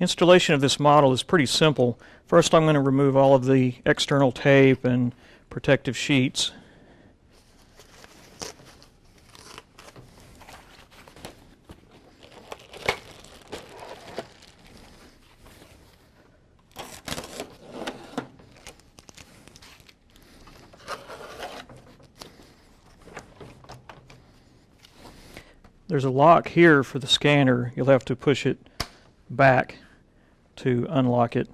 Installation of this model is pretty simple. First, I'm going to remove all of the external tape and protective sheets. There's a lock here for the scanner. You'll have to push it back to unlock it.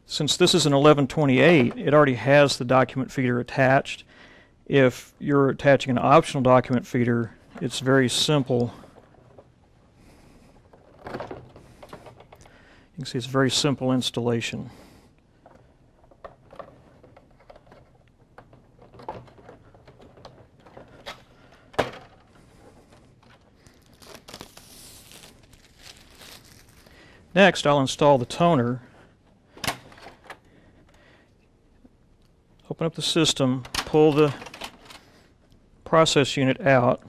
Since this is an 1128, it already has the document feeder attached. If you're attaching an optional document feeder, it's very simple. You can see it's a very simple installation. Next, I'll install the toner. Open up the system, pull the process unit out.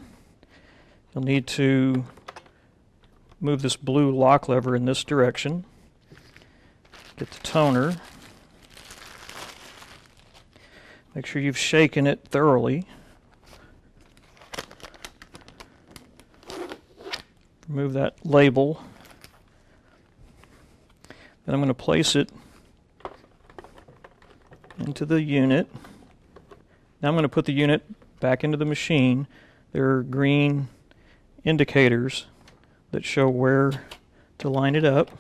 You'll need to move this blue lock lever in this direction. Get the toner. Make sure you've shaken it thoroughly. Remove that label. Then I'm going to place it into the unit. Now I'm going to put the unit back into the machine. There are green indicators that show where to line it up.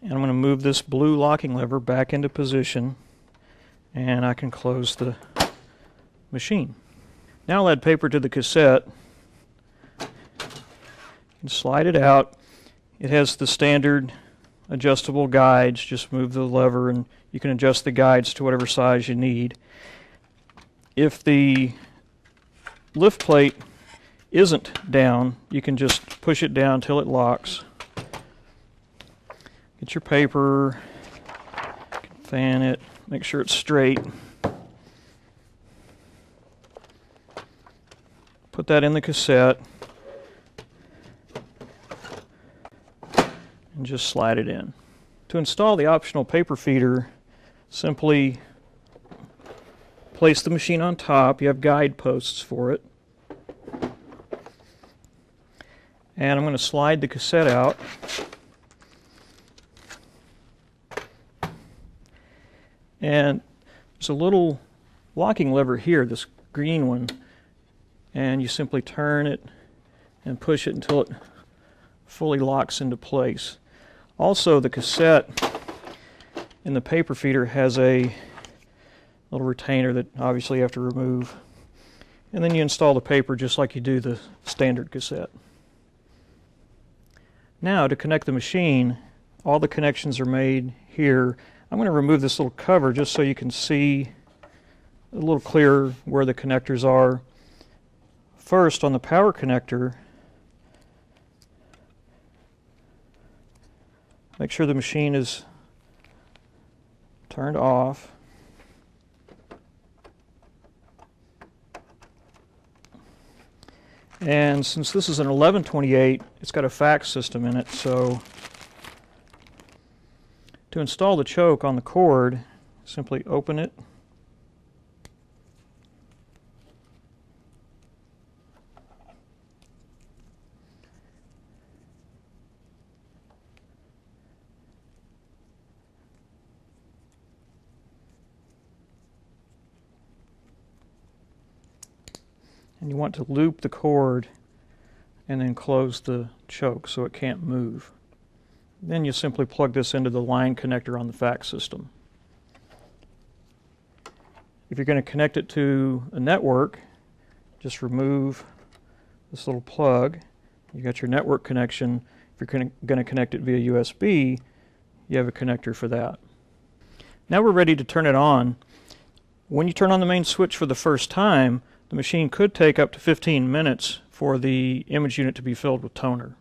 And I'm going to move this blue locking lever back into position, and I can close the machine. Now I'll add paper to the cassette and slide it out. It has the standard adjustable guides. Just move the lever and you can adjust the guides to whatever size you need. If the lift plate isn't down, you can just push it down till it locks. Get your paper, fan it, make sure it's straight. Put that in the cassette and just slide it in. To install the optional paper feeder, simply place the machine on top. You have guideposts for it. And I'm going to slide the cassette out. And there's a little locking lever here, this green one, and you simply turn it and push it until it fully locks into place. Also, the cassette in the paper feeder has a little retainer that obviously you have to remove. And then you install the paper just like you do the standard cassette. Now, to connect the machine, all the connections are made here. I'm going to remove this little cover just so you can see a little clearer where the connectors are. First, on the power connector, make sure the machine is turned off. And since this is an 1128, it's got a fax system in it, so to install the choke on the cord, simply open it. And you want to loop the cord and then close the choke so it can't move. Then you simply plug this into the line connector on the fax system. If you're going to connect it to a network, just remove this little plug. You got your network connection. If you're going to connect it via USB, you have a connector for that. Now we're ready to turn it on. When you turn on the main switch for the first time, the machine could take up to 15 minutes for the image unit to be filled with toner.